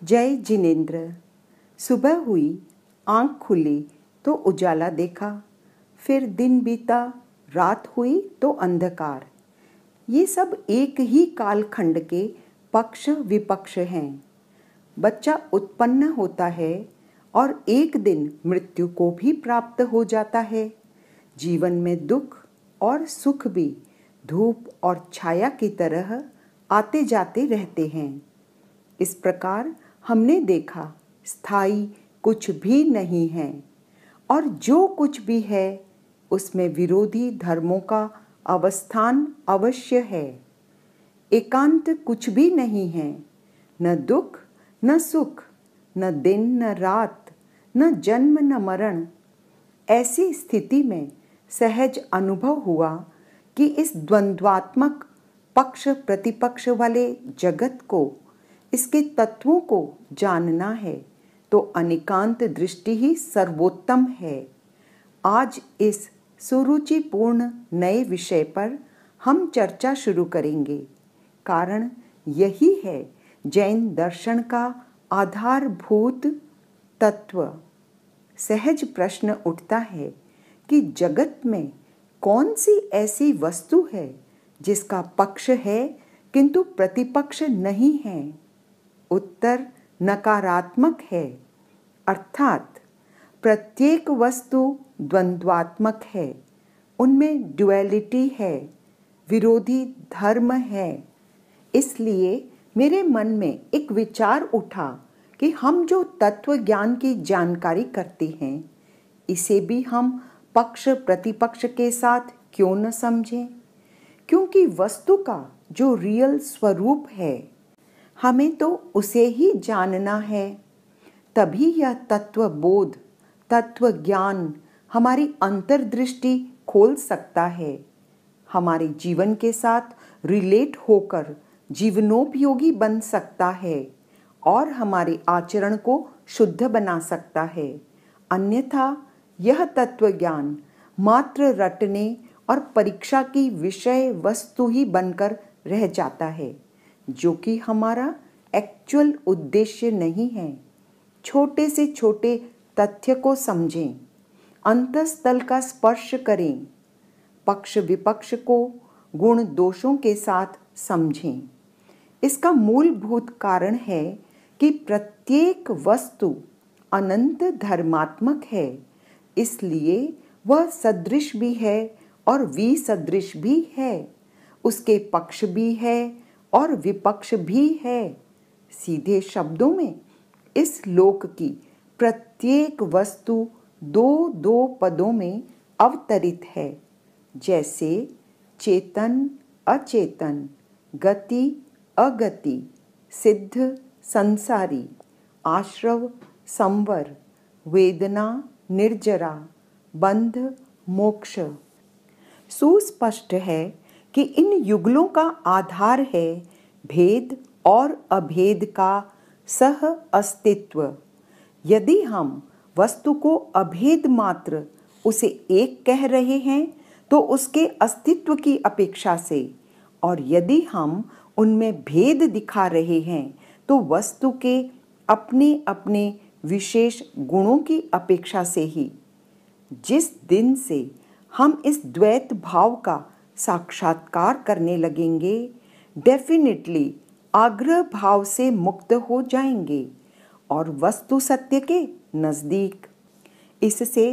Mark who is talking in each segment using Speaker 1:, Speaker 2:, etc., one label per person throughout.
Speaker 1: जय जिनेंद्र। सुबह हुई, आंख खुली तो उजाला देखा, फिर दिन बीता, रात हुई तो अंधकार। ये सब एक ही कालखंड के पक्ष विपक्ष हैं। बच्चा उत्पन्न होता है और एक दिन मृत्यु को भी प्राप्त हो जाता है। जीवन में दुख और सुख भी धूप और छाया की तरह आते जाते रहते हैं। इस प्रकार हमने देखा, स्थायी कुछ भी नहीं है और जो कुछ भी है उसमें विरोधी धर्मों का अवस्थान अवश्य है। एकांत कुछ भी नहीं है, न दुख न सुख, न दिन न रात, न जन्म न मरण। ऐसी स्थिति में सहज अनुभव हुआ कि इस द्वंद्वात्मक पक्ष प्रतिपक्ष वाले जगत को, इसके तत्वों को जानना है तो अनिकांत दृष्टि ही सर्वोत्तम है। आज इस सुरुचिपूर्ण नए विषय पर हम चर्चा शुरू करेंगे। कारण यही है जैन दर्शन का आधारभूत तत्व। सहज प्रश्न उठता है कि जगत में कौन सी ऐसी वस्तु है जिसका पक्ष है किंतु प्रतिपक्ष नहीं है? उत्तर नकारात्मक है, अर्थात प्रत्येक वस्तु द्वंद्वात्मक है, उनमें ड्युअलिटी है, विरोधी धर्म है। इसलिए मेरे मन में एक विचार उठा कि हम जो तत्व ज्ञान की जानकारी करते हैं, इसे भी हम पक्ष प्रतिपक्ष के साथ क्यों न समझें? क्योंकि वस्तु का जो रियल स्वरूप है, हमें तो उसे ही जानना है। तभी यह तत्व बोध, तत्व ज्ञान हमारी अंतर्दृष्टि खोल सकता है, हमारे जीवन के साथ रिलेट होकर जीवनोपयोगी बन सकता है और हमारे आचरण को शुद्ध बना सकता है। अन्यथा यह तत्व ज्ञान मात्र रटने और परीक्षा की विषय वस्तु ही बनकर रह जाता है, जो कि हमारा एक्चुअल उद्देश्य नहीं है। छोटे से छोटे तथ्य को समझें, अंतःस्थल का स्पर्श करें, पक्ष विपक्ष को गुण दोषों के साथ समझें। इसका मूलभूत कारण है कि प्रत्येक वस्तु अनंत धर्मात्मक है, इसलिए वह सदृश भी है और विसदृश भी है, उसके पक्ष भी है और विपक्ष भी है। सीधे शब्दों में इस लोक की प्रत्येक वस्तु दो दो पदों में अवतरित है, जैसे चेतन अचेतन, गति अगति, सिद्ध संसारी, आश्रव संवर, वेदना निर्जरा, बंध मोक्ष। सुस्पष्ट है कि इन युगलों का आधार है भेद और अभेद का सह अस्तित्व। यदि हम वस्तु को अभेद मात्र उसे एक कह रहे हैं तो उसके अस्तित्व की अपेक्षा से, और यदि हम उनमें भेद दिखा रहे हैं तो वस्तु के अपने अपने विशेष गुणों की अपेक्षा से ही। जिस दिन से हम इस द्वैत भाव का साक्षात्कार करने लगेंगे, डेफिनेटली आग्रह भाव से मुक्त हो जाएंगे और वस्तु सत्य के नजदीक। इससे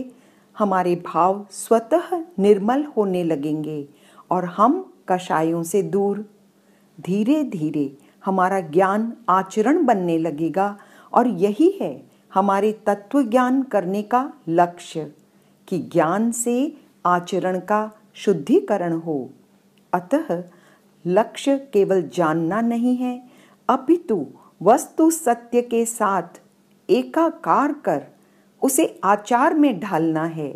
Speaker 1: हमारे भाव स्वतः निर्मल होने लगेंगे और हम कषायों से दूर। धीरे धीरे हमारा ज्ञान आचरण बनने लगेगा और यही है हमारे तत्व ज्ञान करने का लक्ष्य, कि ज्ञान से आचरण का शुद्धिकरण हो। अतः लक्ष्य केवल जानना नहीं है, अपितु वस्तु सत्य के साथ एकाकार कर उसे आचार में ढालना है।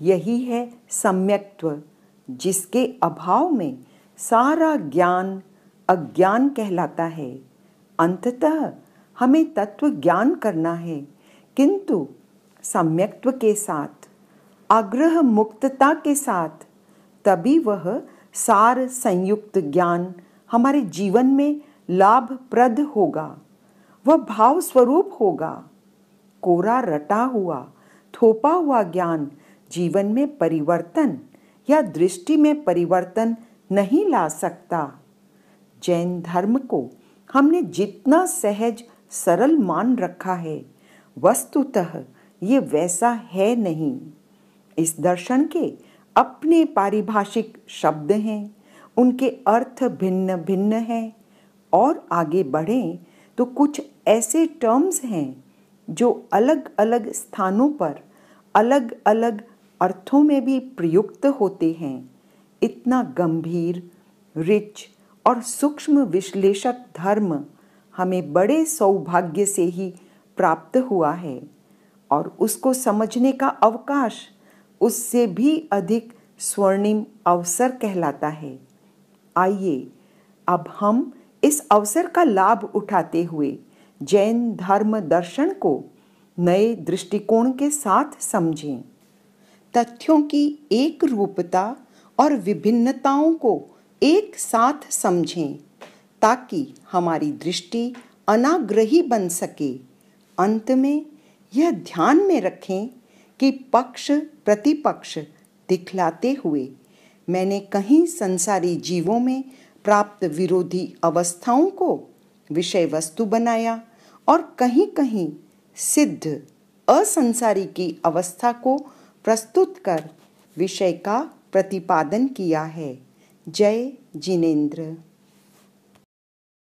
Speaker 1: यही है सम्यक्त्व, जिसके अभाव में सारा ज्ञान अज्ञान कहलाता है। अंततः हमें तत्व ज्ञान करना है, किंतु सम्यक्त्व के साथ, आग्रह मुक्तता के साथ। तभी वह सार संयुक्त ज्ञान हमारे जीवन में लाभप्रद होगा। वह भाव स्वरूप होगा। कोरा रटा हुआ, थोपा हुआ ज्ञान जीवन में परिवर्तन या दृष्टि में परिवर्तन नहीं ला सकता। जैन धर्म को हमने जितना सहज सरल मान रखा है, वस्तुतः ये वैसा है नहीं। इस दर्शन के अपने पारिभाषिक शब्द हैं, उनके अर्थ भिन्न भिन्न हैं, और आगे बढ़ें तो कुछ ऐसे टर्म्स हैं जो अलग अलग स्थानों पर अलग अलग अर्थों में भी प्रयुक्त होते हैं। इतना गंभीर, रिच और सूक्ष्म विश्लेषक धर्म हमें बड़े सौभाग्य से ही प्राप्त हुआ है, और उसको समझने का अवकाश उससे भी अधिक स्वर्णिम अवसर कहलाता है। आइए अब हम इस अवसर का लाभ उठाते हुए जैन धर्म दर्शन को नए दृष्टिकोण के साथ समझें। तथ्यों की एक रूपता और विभिन्नताओं को एक साथ समझें ताकि हमारी दृष्टि अनाग्रही बन सके। अंत में यह ध्यान में रखें कि पक्ष प्रतिपक्ष दिखलाते हुए मैंने कहीं संसारी जीवों में प्राप्त विरोधी अवस्थाओं को विषय वस्तु बनाया और कहीं कहीं सिद्ध असंसारी की अवस्था को प्रस्तुत कर विषय का प्रतिपादन किया है। जय जिनेंद्र।